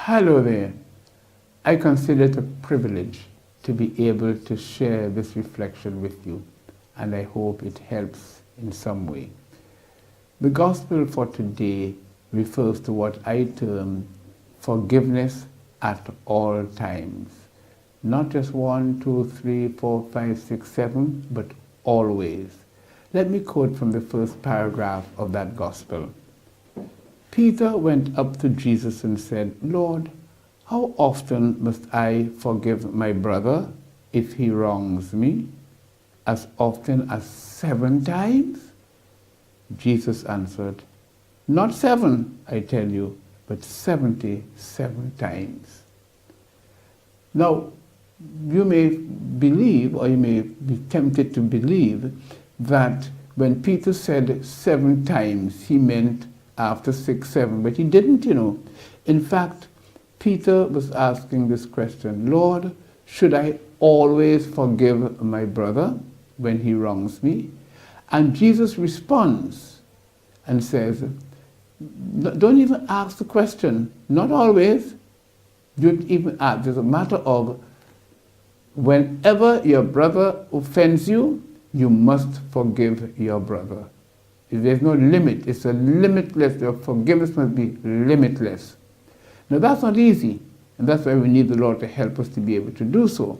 Hello there. I consider it a privilege to be able to share this reflection with you, and I hope it helps in some way. The gospel for today refers to what I term forgiveness at all times. Not just 1, 2, 3, 4, 5, 6, 7, but always. Let me quote from the first paragraph of that gospel. Peter went up to Jesus and said, "Lord, how often must I forgive my brother if he wrongs me? As often as 7 times? Jesus answered, "Not 7, I tell you, but 77 times." Now, you may believe, or you may be tempted to believe, that when Peter said 7 times, he meant after 6, 7, but he didn't, In fact, Peter was asking this question, "Lord, should I always forgive my brother when he wrongs me?" And Jesus responds and says, don't even ask the question, not always. Don't even ask. It's a matter of whenever your brother offends you, you must forgive your brother. There's no limit. It's a limitless. Your forgiveness must be limitless. Now that's not easy, and that's why we need the Lord to help us to be able to do so.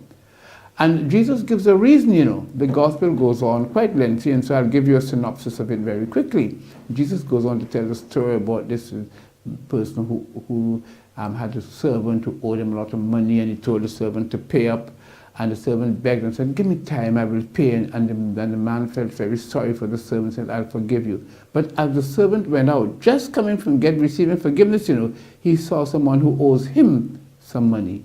And Jesus gives a reason, The gospel goes on quite lengthy, and so I'll give you a synopsis of it very quickly. Jesus goes on to tell the story about this person who had a servant who owed him a lot of money, and he told the servant to pay up. And the servant begged and said, "Give me time, I will pay." And the man felt very sorry for the servant and said, "I'll forgive you." But as the servant went out, just coming from receiving forgiveness, he saw someone who owes him some money.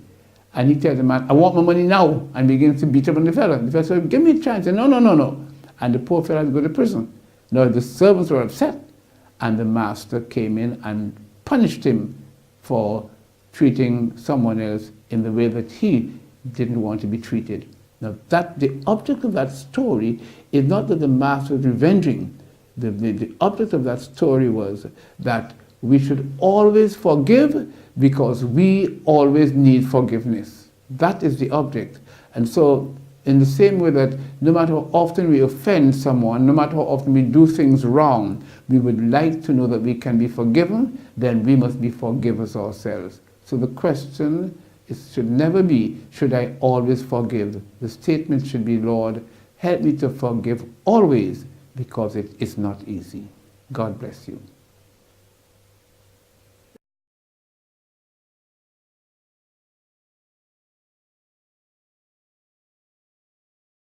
And he tells the man, "I want my money now," and begins to beat up on the fellow. The fellow said, "Give me a chance." And no. And the poor fellow had to go to prison. Now the servants were upset, and the master came in and punished him for treating someone else in the way that he didn't want to be treated. Now the object of that story is not that the master was revenging. The object of that story was that we should always forgive because we always need forgiveness. That is the object. And so in the same way that no matter how often we offend someone, no matter how often we do things wrong, we would like to know that we can be forgiven, then we must be forgivers ourselves. So the question should never be, should I always forgive? The statement should be, Lord, help me to forgive always, because it is not easy. God bless you.